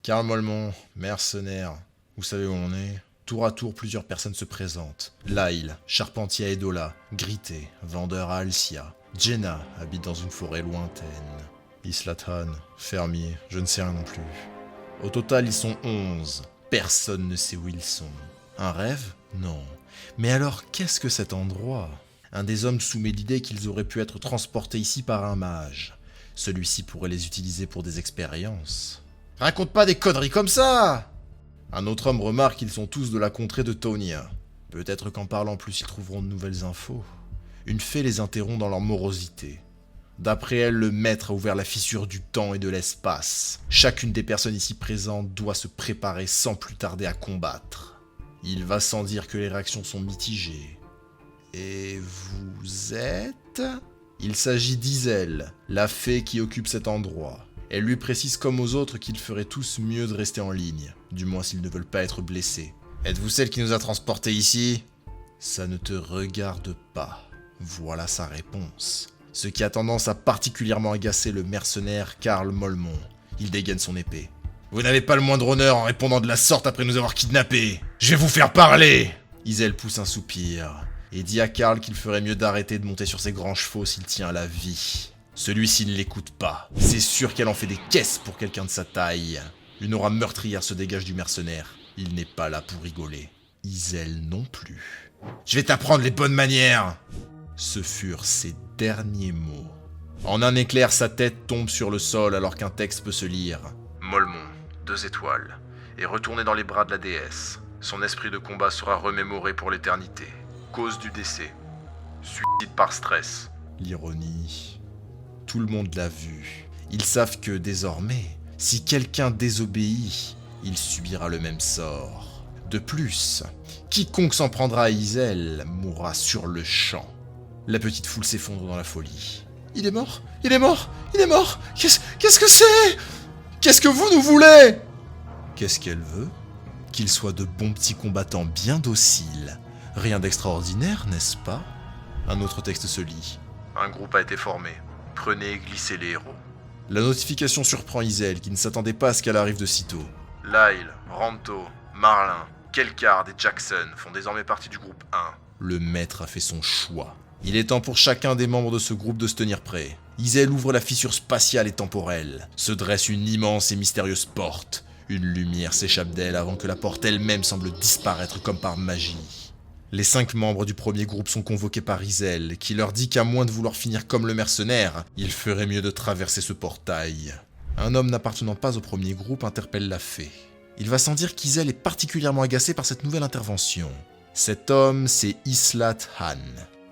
Karl Mollemont, mercenaire. Vous savez où on est? Tour à tour, plusieurs personnes se présentent. Lyle, charpentier à Edola. Grité, vendeur à Alcia. Jenna habite dans une forêt lointaine. Islathan, fermier, je ne sais rien non plus. Au total, ils sont 11. Personne ne sait où ils sont. Un rêve? Non. Mais alors, qu'est-ce que cet endroit? Un des hommes soumet l'idée qu'ils auraient pu être transportés ici par un mage. Celui-ci pourrait les utiliser pour des expériences. Raconte pas des conneries comme ça! Un autre homme remarque qu'ils sont tous de la contrée de Tonia. Peut-être qu'en parlant plus, ils trouveront de nouvelles infos. Une fée les interrompt dans leur morosité. D'après elle, le maître a ouvert la fissure du temps et de l'espace. Chacune des personnes ici présentes doit se préparer sans plus tarder à combattre. Il va sans dire que les réactions sont mitigées. Et vous êtes? Il s'agit d'Isel, la fée qui occupe cet endroit. Elle lui précise comme aux autres qu'ils feraient tous mieux de rester en ligne, du moins s'ils ne veulent pas être blessés. Êtes-vous celle qui nous a transportés ici? Ça ne te regarde pas. Voilà sa réponse. Ce qui a tendance à particulièrement agacer le mercenaire Karl Mollemont. Il dégaine son épée. Vous n'avez pas le moindre honneur en répondant de la sorte après nous avoir kidnappés. Je vais vous faire parler! Isel pousse un soupir et dit à Karl qu'il ferait mieux d'arrêter de monter sur ses grands chevaux s'il tient à la vie. Celui-ci ne l'écoute pas. C'est sûr qu'elle en fait des caisses pour quelqu'un de sa taille. Une aura meurtrière se dégage du mercenaire. Il n'est pas là pour rigoler. Isel non plus. Je vais t'apprendre les bonnes manières! Ce furent ses derniers mots. En un éclair, sa tête tombe sur le sol alors qu'un texte peut se lire. Mollemont, 2 étoiles, est retourné dans les bras de la déesse. Son esprit de combat sera remémoré pour l'éternité. Cause du décès. Suicide par stress. L'ironie. Tout le monde l'a vu. Ils savent que désormais, si quelqu'un désobéit, il subira le même sort. De plus, quiconque s'en prendra à Isel mourra sur le champ. La petite foule s'effondre dans la folie. Il est mort? Il est mort? Il est mort? Qu'est-ce que c'est? Qu'est-ce que vous nous voulez? Qu'est-ce qu'elle veut? Qu'ils soient de bons petits combattants bien dociles. Rien d'extraordinaire, n'est-ce pas? Un autre texte se lit. Un groupe a été formé. Prenez et glissez les héros. La notification surprend Isel, qui ne s'attendait pas à ce qu'elle arrive de sitôt. Lyle, Ranto, Marlin, Kelkard et Jackson font désormais partie du groupe 1. Le maître a fait son choix. Il est temps pour chacun des membres de ce groupe de se tenir prêt. Isel ouvre la fissure spatiale et temporelle. Se dresse une immense et mystérieuse porte. Une lumière s'échappe d'elle avant que la porte elle-même semble disparaître comme par magie. Les 5 membres du premier groupe sont convoqués par Isel, qui leur dit qu'à moins de vouloir finir comme le mercenaire, il ferait mieux de traverser ce portail. Un homme n'appartenant pas au premier groupe interpelle la fée. Il va sans dire qu'Isel est particulièrement agacé par cette nouvelle intervention. Cet homme, c'est Islathan.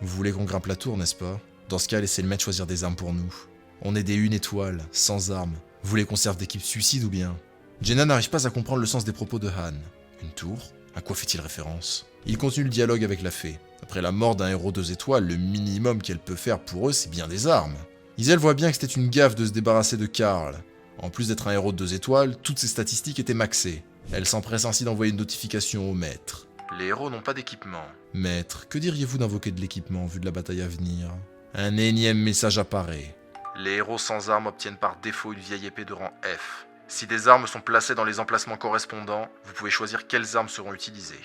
Vous voulez qu'on grimpe la tour, n'est-ce pas? Dans ce cas, laissez le maître choisir des armes pour nous. On est des 1 étoile, sans armes. Vous voulez qu'on serve d'équipe suicide ou bien? Jenna n'arrive pas à comprendre le sens des propos de Han. Une tour? À quoi fait-il référence? Il continue le dialogue avec la fée. Après la mort d'un héros 2 étoiles, le minimum qu'elle peut faire pour eux, c'est bien des armes. Isel voit bien que c'était une gaffe de se débarrasser de Karl. En plus d'être un héros de 2 étoiles, toutes ses statistiques étaient maxées. Elle s'empresse ainsi d'envoyer une notification au maître. Les héros n'ont pas d'équipement. Maître, que diriez-vous d'invoquer de l'équipement en vue de la bataille à venir? Un énième message apparaît. Les héros sans armes obtiennent par défaut une vieille épée de rang F. Si des armes sont placées dans les emplacements correspondants, vous pouvez choisir quelles armes seront utilisées.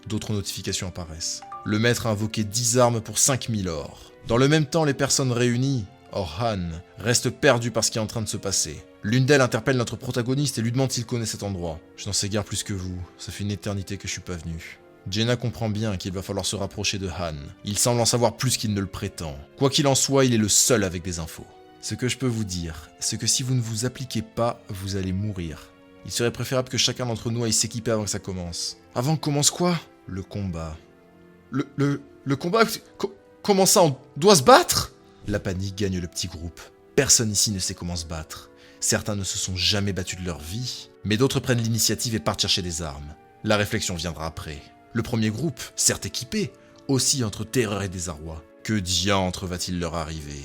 D'autres notifications apparaissent. Le maître a invoqué 10 armes pour 5000 ors. Dans le même temps, les personnes réunies, hors Han, restent perdues par ce qui est en train de se passer. L'une d'elles interpelle notre protagoniste et lui demande s'il connaît cet endroit. Je n'en sais guère plus que vous, ça fait une éternité que je suis pas venu. Jenna comprend bien qu'il va falloir se rapprocher de Han. Il semble en savoir plus qu'il ne le prétend. Quoi qu'il en soit, il est le seul avec des infos. Ce que je peux vous dire, c'est que si vous ne vous appliquez pas, vous allez mourir. Il serait préférable que chacun d'entre nous aille s'équiper avant que ça commence. Avant que commence quoi? Le combat. Le combat? Comment ça, on doit se battre? La panique gagne le petit groupe. Personne ici ne sait comment se battre. Certains ne se sont jamais battus de leur vie, mais d'autres prennent l'initiative et partent chercher des armes. La réflexion viendra après. Le premier groupe, certes équipé, oscille entre terreur et désarroi. Que diantre va-t-il leur arriver?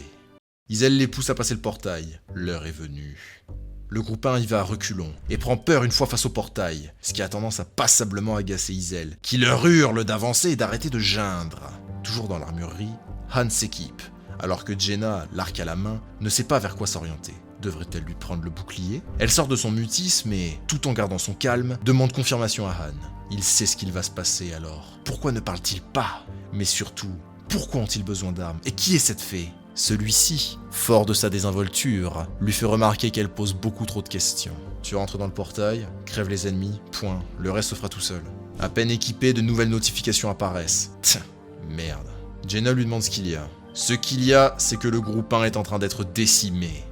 Isel les pousse à passer le portail. L'heure est venue. Le groupe 1 y va à reculons et prend peur une fois face au portail, ce qui a tendance à passablement agacer Isel, qui leur hurle d'avancer et d'arrêter de geindre. Toujours dans l'armurerie, Han s'équipe, alors que Jenna, l'arc à la main, ne sait pas vers quoi s'orienter. Devrait-elle lui prendre le bouclier? Elle sort de son mutisme et, tout en gardant son calme, demande confirmation à Han. Il sait ce qu'il va se passer alors. Pourquoi ne parle-t-il pas? Mais surtout, pourquoi ont-ils besoin d'armes? Et qui est cette fée? Celui-ci, fort de sa désinvolture, lui fait remarquer qu'elle pose beaucoup trop de questions. Tu rentres dans le portail, crève les ennemis, point, le reste se fera tout seul. À peine équipé, de nouvelles notifications apparaissent. Tiens, merde. Jaina lui demande ce qu'il y a. Ce qu'il y a, c'est que le groupe 1 est en train d'être décimé.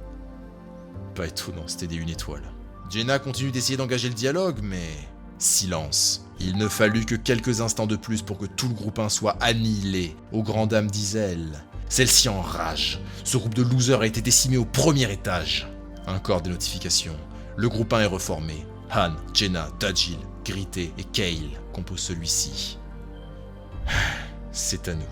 Pas étonnant, c'était des 1 étoile. Jaina continue d'essayer d'engager le dialogue, mais... silence. Il ne fallut que quelques instants de plus pour que tout le groupe 1 soit annihilé, aux grandes dames d'Isel. Celle-ci enrage. Ce groupe de losers a été décimé au premier étage. Encore des notifications. Le groupe 1 est reformé. Han, Jaina, Dajil, Gritté et Kayle composent celui-ci. C'est à nous.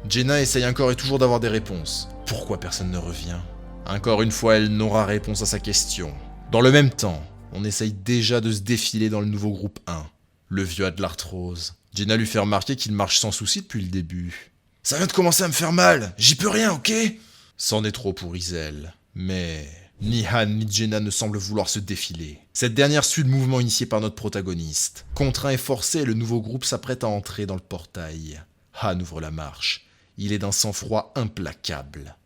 Jaina essaye encore et toujours d'avoir des réponses. Pourquoi personne ne revient? Encore une fois, elle n'aura réponse à sa question. Dans le même temps, on essaye déjà de se défiler dans le nouveau groupe 1. Le vieux a de l'arthrose. Jaina lui fait remarquer qu'il marche sans souci depuis le début. Ça vient de commencer à me faire mal, j'y peux rien, ok? C'en est trop pour Isel. Mais ni Han ni Jaina ne semblent vouloir se défiler. Cette dernière suit le mouvement initié par notre protagoniste. Contraint et forcé, le nouveau groupe s'apprête à entrer dans le portail. Han ouvre la marche. Il est d'un sang-froid implacable.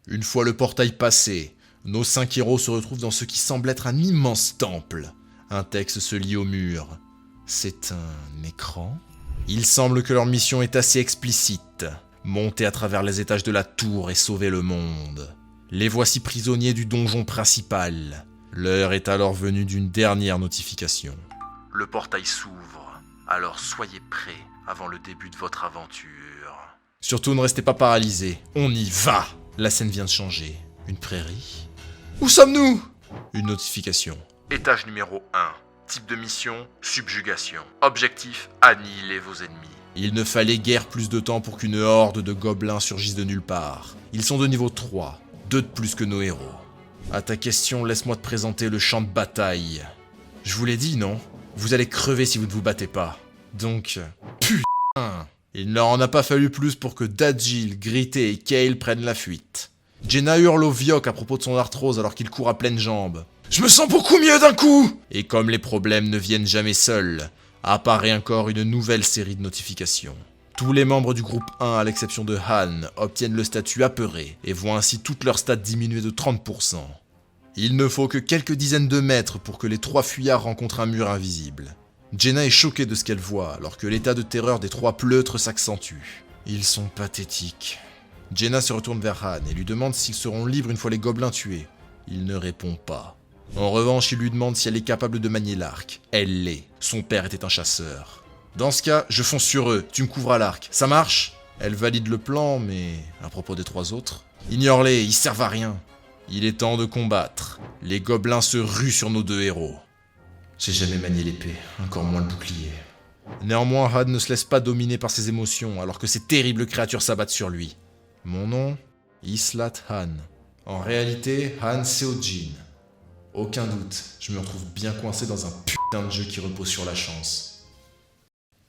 Une fois le portail passé, nos 5 héros se retrouvent dans ce qui semble être un immense temple. Un texte se lie au mur. C'est un écran? Il semble que leur mission est assez explicite. Monter à travers les étages de la tour et sauver le monde. Les voici prisonniers du donjon principal. L'heure est alors venue d'une dernière notification. Le portail s'ouvre, alors soyez prêts avant le début de votre aventure. Surtout ne restez pas paralysés, on y va! La scène vient de changer. Une prairie? Où sommes-nous? Une notification. Étage numéro 1. Type de mission, subjugation. Objectif, annihiler vos ennemis. Il ne fallait guère plus de temps pour qu'une horde de gobelins surgisse de nulle part. Ils sont de niveau 3, 2 de plus que nos héros. À ta question, laisse-moi te présenter le champ de bataille. Je vous l'ai dit, non? Vous allez crever si vous ne vous battez pas. Donc, putain! Il ne leur en a pas fallu plus pour que Dajil, Gritté et Kayle prennent la fuite. Jaina hurle au Vioc à propos de son arthrose alors qu'il court à pleines jambes. Je me sens beaucoup mieux d'un coup! Et comme les problèmes ne viennent jamais seuls, apparaît encore une nouvelle série de notifications. Tous les membres du groupe 1, à l'exception de Han, obtiennent le statut apeuré et voient ainsi toutes leurs stats diminuer de 30%. Il ne faut que quelques dizaines de mètres pour que les 3 fuyards rencontrent un mur invisible. Jaina est choquée de ce qu'elle voit, alors que l'état de terreur des 3 pleutres s'accentue. Ils sont pathétiques. Jaina se retourne vers Han et lui demande s'ils seront libres une fois les gobelins tués. Il ne répond pas. En revanche, il lui demande si elle est capable de manier l'arc. Elle l'est. Son père était un chasseur. Dans ce cas, je fonce sur eux, tu me couvres à l'arc. Ça marche? Elle valide le plan, mais à propos des 3 autres? Ignore-les, ils servent à rien. Il est temps de combattre. Les gobelins se ruent sur nos 2 héros. J'ai jamais manié l'épée, encore moins le bouclier. Néanmoins, Han ne se laisse pas dominer par ses émotions, alors que ces terribles créatures s'abattent sur lui. Mon nom? Islat Han. En réalité, Han Seojin. Aucun doute, je me retrouve bien coincé dans un putain de jeu qui repose sur la chance.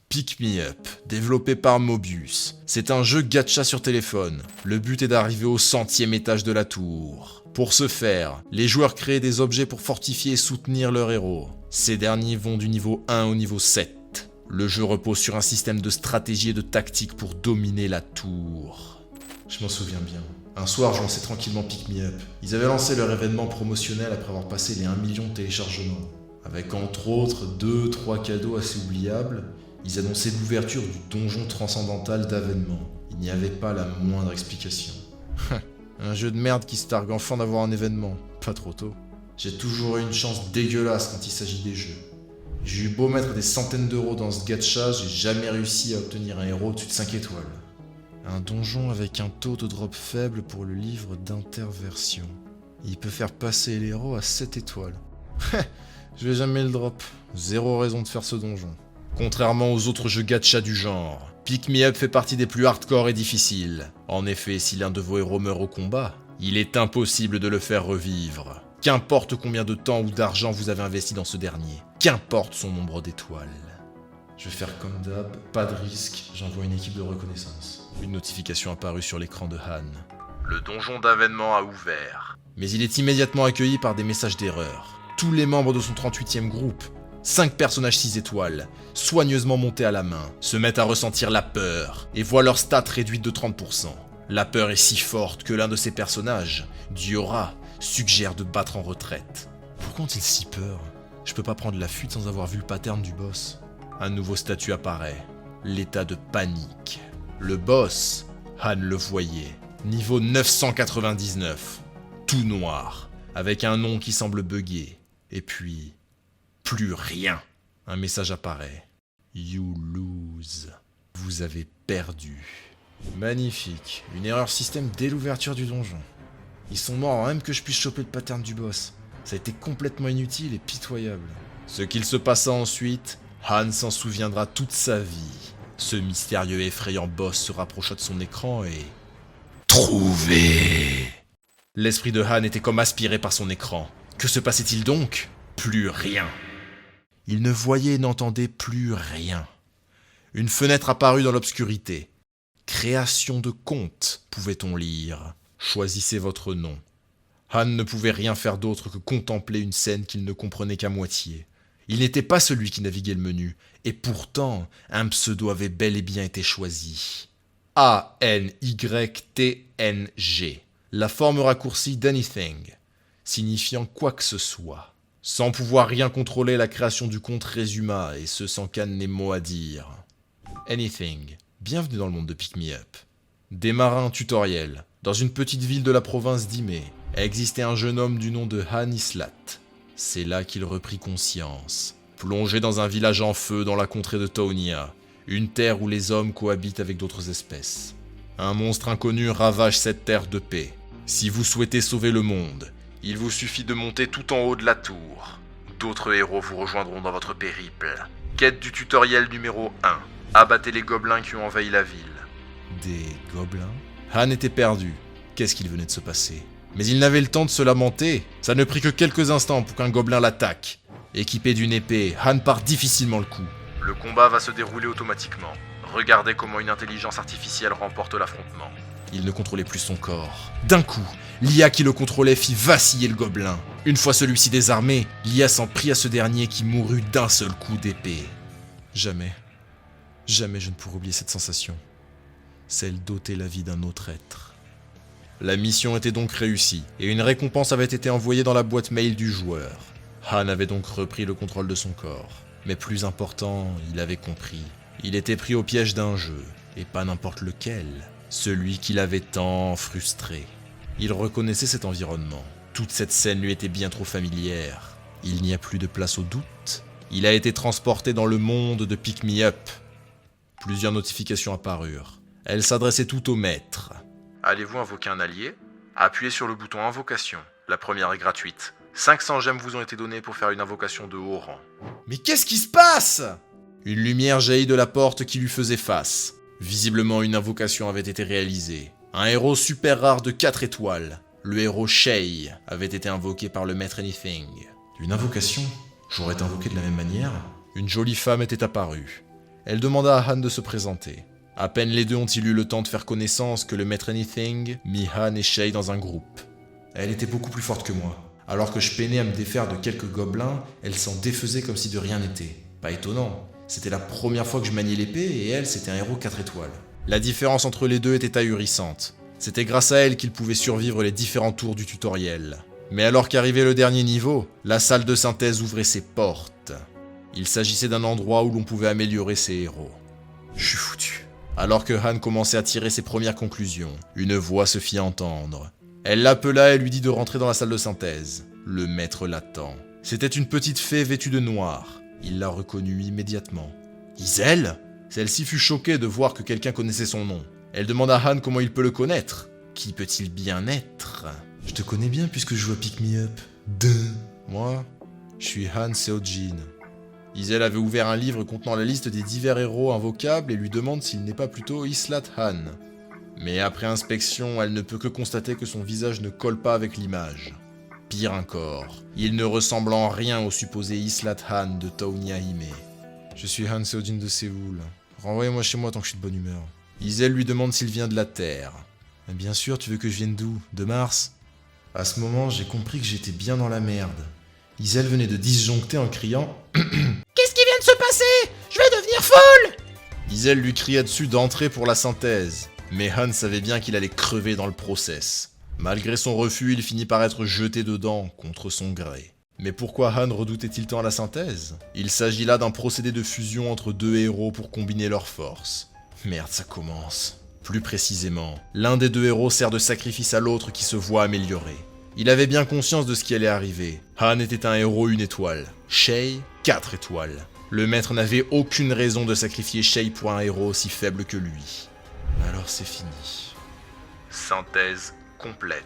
Pick Me Up, développé par Mobius. C'est un jeu gacha sur téléphone. Le but est d'arriver au 100e étage de la tour. Pour ce faire, les joueurs créent des objets pour fortifier et soutenir leurs héros. Ces derniers vont du niveau 1 au niveau 7. Le jeu repose sur un système de stratégie et de tactique pour dominer la tour. Je m'en souviens bien. Un soir, je lançais tranquillement Pick Me Up. Ils avaient lancé leur événement promotionnel après avoir passé les 1 million de téléchargements. Avec entre autres 2-3 cadeaux assez oubliables, ils annonçaient l'ouverture du donjon transcendantal d'avènement. Il n'y avait pas la moindre explication. Un jeu de merde qui se targue enfin d'avoir un événement. Pas trop tôt. J'ai toujours eu une chance dégueulasse quand il s'agit des jeux. J'ai eu beau mettre des centaines d'euros dans ce gacha, j'ai jamais réussi à obtenir un héros au-dessus de 5 étoiles. Un donjon avec un taux de drop faible pour le livre d'interversion. Il peut faire passer l'héros à 7 étoiles. Je vais jamais le drop. 0 raison de faire ce donjon. Contrairement aux autres jeux gacha du genre, Pick Me Up fait partie des plus hardcore et difficiles. En effet, si l'un de vos héros meurt au combat, il est impossible de le faire revivre. Qu'importe combien de temps ou d'argent vous avez investi dans ce dernier. Qu'importe son nombre d'étoiles. Je vais faire comme d'hab, pas de risque, j'envoie une équipe de reconnaissance. Une notification apparue sur l'écran de Han. Le donjon d'avènement a ouvert. Mais il est immédiatement accueilli par des messages d'erreur. Tous les membres de son 38e groupe, 5 personnages 6 étoiles, soigneusement montés à la main, se mettent à ressentir la peur et voient leur stat réduite de 30%. La peur est si forte que l'un de ces personnages, Diora, suggère de battre en retraite. Pourquoi ont-ils si peur? Je peux pas prendre la fuite sans avoir vu le pattern du boss. Un nouveau statut apparaît, l'état de panique. Le boss, Han le voyait, niveau 999, tout noir, avec un nom qui semble bugger, et puis, plus rien. Un message apparaît. You lose. Vous avez perdu. Magnifique, une erreur système dès l'ouverture du donjon. Ils sont morts avant même que je puisse choper le pattern du boss. Ça a été complètement inutile et pitoyable. Ce qu'il se passa ensuite, Han s'en souviendra toute sa vie. Ce mystérieux et effrayant boss se rapprocha de son écran et... Trouvé. L'esprit de Han était comme aspiré par son écran. Que se passait-il donc? Plus rien. Il ne voyait et n'entendait plus rien. Une fenêtre apparut dans l'obscurité. Création de compte, pouvait-on lire. Choisissez votre nom. Han ne pouvait rien faire d'autre que contempler une scène qu'il ne comprenait qu'à moitié. Il n'était pas celui qui naviguait le menu, et pourtant, un pseudo avait bel et bien été choisi. ANYTNG, la forme raccourcie d'Anything, signifiant quoi que ce soit. Sans pouvoir rien contrôler, la création du compte résuma, et ce sans qu'Anne n'ait mot à dire. Anything, bienvenue dans le monde de Pick Me Up. Démarra un tutoriel. Dans une petite ville de la province d'Ime, existait un jeune homme du nom de Han Islat. C'est là qu'il reprit conscience. Plongé dans un village en feu dans la contrée de Taonia, une terre où les hommes cohabitent avec d'autres espèces. Un monstre inconnu ravage cette terre de paix. Si vous souhaitez sauver le monde, il vous suffit de monter tout en haut de la tour. D'autres héros vous rejoindront dans votre périple. Quête du tutoriel numéro 1. Abattez les gobelins qui ont envahi la ville. Des gobelins? Han était perdu. Qu'est-ce qu'il venait de se passer? Mais il n'avait le temps de se lamenter. Ça ne prit que quelques instants pour qu'un gobelin l'attaque. Équipé d'une épée, Han part difficilement le coup. Le combat va se dérouler automatiquement. Regardez comment une intelligence artificielle remporte l'affrontement. Il ne contrôlait plus son corps. D'un coup, l'IA qui le contrôlait fit vaciller le gobelin. Une fois celui-ci désarmé, l'IA s'en prit à ce dernier qui mourut d'un seul coup d'épée. Jamais je ne pourrai oublier cette sensation. Celle d'ôter la vie d'un autre être. La mission était donc réussie, et une récompense avait été envoyée dans la boîte mail du joueur. Han avait donc repris le contrôle de son corps. Mais plus important, il avait compris. Il était pris au piège d'un jeu, et pas n'importe lequel. Celui qui l'avait tant frustré. Il reconnaissait cet environnement. Toute cette scène lui était bien trop familière. Il n'y a plus de place au doute. Il a été transporté dans le monde de Pick Me Up. Plusieurs notifications apparurent. Elles s'adressaient toutes au maître. Allez-vous invoquer un allié? Appuyez sur le bouton invocation. La première est gratuite. 500 gemmes vous ont été données pour faire une invocation de haut rang. Mais qu'est-ce qui se passe? Une lumière jaillit de la porte qui lui faisait face. Visiblement, une invocation avait été réalisée. Un héros super rare de 4 étoiles. Le héros Shay avait été invoqué par le maître Anything. Une invocation? J'aurais été invoqué de la même manière? Une jolie femme était apparue. Elle demanda à Han de se présenter. À peine les deux ont-ils eu le temps de faire connaissance que le maître Anything mit Han et Shay dans un groupe. Elle était beaucoup plus forte que moi. Alors que je peinais à me défaire de quelques gobelins, elle s'en défaisait comme si de rien n'était. Pas étonnant, c'était la première fois que je maniais l'épée et elle, c'était un héros 4 étoiles. La différence entre les deux était ahurissante. C'était grâce à elle qu'il pouvait survivre les différents tours du tutoriel. Mais alors qu'arrivait le dernier niveau, la salle de synthèse ouvrait ses portes. Il s'agissait d'un endroit où l'on pouvait améliorer ses héros. Je suis foutu. Alors que Han commençait à tirer ses premières conclusions, une voix se fit entendre. Elle l'appela et lui dit de rentrer dans la salle de synthèse. Le maître l'attend. C'était une petite fée vêtue de noir. Il la reconnut immédiatement. Isel? Celle-ci fut choquée de voir que quelqu'un connaissait son nom. Elle demanda à Han comment il peut le connaître. Qui peut-il bien être? Je te connais bien puisque je joue à Pick Me Up. Moi, je suis Han Seojin. Isel avait ouvert un livre contenant la liste des divers héros invocables et lui demande s'il n'est pas plutôt Islat Han. Mais après inspection, elle ne peut que constater que son visage ne colle pas avec l'image. Pire encore, il ne ressemble en rien au supposé Islat Han de Taonia Hime. Je suis Han Seojin de Séoul. Renvoyez-moi chez moi tant que je suis de bonne humeur. Isel lui demande s'il vient de la Terre. Bien sûr, tu veux que je vienne d'où? De Mars? À ce moment, j'ai compris que j'étais bien dans la merde. Isel venait de disjoncter en criant « Qu'est-ce qui vient de se passer? Je vais devenir folle !» Isel lui cria dessus d'entrer pour la synthèse, mais Han savait bien qu'il allait crever dans le process. Malgré son refus, il finit par être jeté dedans, contre son gré. Mais pourquoi Han redoutait-il tant la synthèse? Il s'agit là d'un procédé de fusion entre deux héros pour combiner leurs forces. Merde, ça commence. Plus précisément, l'un des deux héros sert de sacrifice à l'autre qui se voit amélioré. Il avait bien conscience de ce qui allait arriver. Han était un héros 1 étoile, Shay 4 étoiles. Le maître n'avait aucune raison de sacrifier Shay pour un héros aussi faible que lui. Alors c'est fini. Synthèse complète.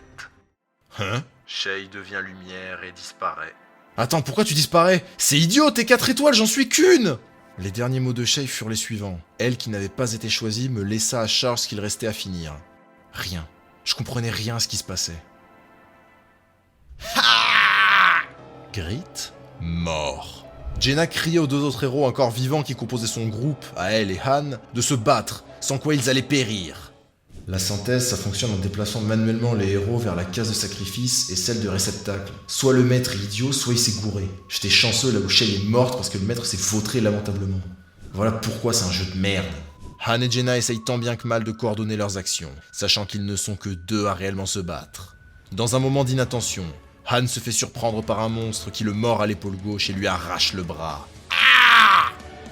Hein? Shay devient lumière et disparaît. Attends, pourquoi tu disparais? C'est idiot, t'es 4 étoiles, j'en suis qu'une! Les derniers mots de Shay furent les suivants. Elle, qui n'avait pas été choisie, me laissa à charge ce qu'il restait à finir. Rien. Je comprenais rien à ce qui se passait. Grit, mort. Jenna criait aux deux autres héros encore vivants qui composaient son groupe, à elle et Han, de se battre, sans quoi ils allaient périr. La synthèse, ça fonctionne en déplaçant manuellement les héros vers la case de sacrifice et celle de réceptacle. Soit le maître est idiot, soit il s'est gouré. J'étais chanceux là où Shay est morte parce que le maître s'est vautré lamentablement. Voilà pourquoi c'est un jeu de merde. Han et Jenna essayent tant bien que mal de coordonner leurs actions, sachant qu'ils ne sont que deux à réellement se battre. Dans un moment d'inattention, Han se fait surprendre par un monstre qui le mord à l'épaule gauche et lui arrache le bras.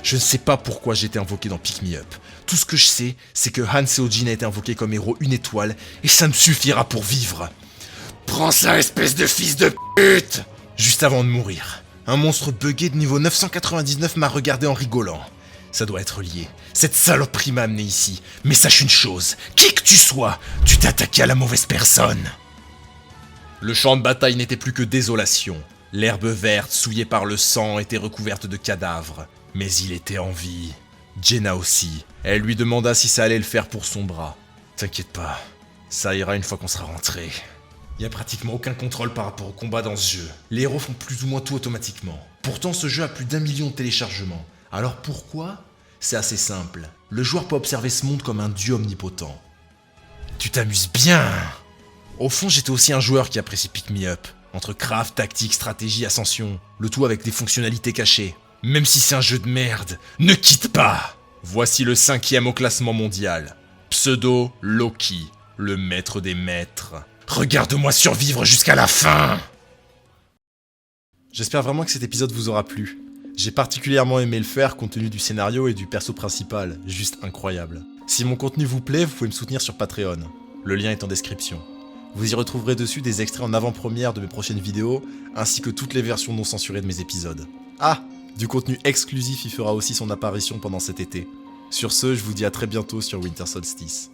Je ne sais pas pourquoi j'ai été invoqué dans Pick Me Up. Tout ce que je sais, c'est que Han Seojin a été invoqué comme héros 1 étoile, et ça me suffira pour vivre. Prends ça, espèce de fils de pute! Juste avant de mourir, un monstre buggé de niveau 999 m'a regardé en rigolant. Ça doit être lié. Cette saloperie m'a amené ici. Mais sache une chose, qui que tu sois, tu t'es attaqué à la mauvaise personne. Le champ de bataille n'était plus que désolation. L'herbe verte, souillée par le sang, était recouverte de cadavres. Mais il était en vie. Jenna aussi. Elle lui demanda si ça allait le faire pour son bras. T'inquiète pas, ça ira une fois qu'on sera rentré. Y a pratiquement aucun contrôle par rapport au combat dans ce jeu. Les héros font plus ou moins tout automatiquement. Pourtant ce jeu a plus d'1 million de téléchargements. Alors pourquoi? C'est assez simple. Le joueur peut observer ce monde comme un dieu omnipotent. Tu t'amuses bien! Au fond, j'étais aussi un joueur qui apprécie Pick Me Up. Entre craft, tactique, stratégie, ascension. Le tout avec des fonctionnalités cachées. Même si c'est un jeu de merde, ne quitte pas! Voici le 5e au classement mondial. Pseudo Loki, le maître des maîtres. Regarde-moi survivre jusqu'à la fin! J'espère vraiment que cet épisode vous aura plu. J'ai particulièrement aimé le faire compte tenu du scénario et du perso principal, juste incroyable. Si mon contenu vous plaît, vous pouvez me soutenir sur Patreon. Le lien est en description. Vous y retrouverez dessus des extraits en avant-première de mes prochaines vidéos, ainsi que toutes les versions non censurées de mes épisodes. Ah! Du contenu exclusif y fera aussi son apparition pendant cet été. Sur ce, je vous dis à très bientôt sur Winter Solstice.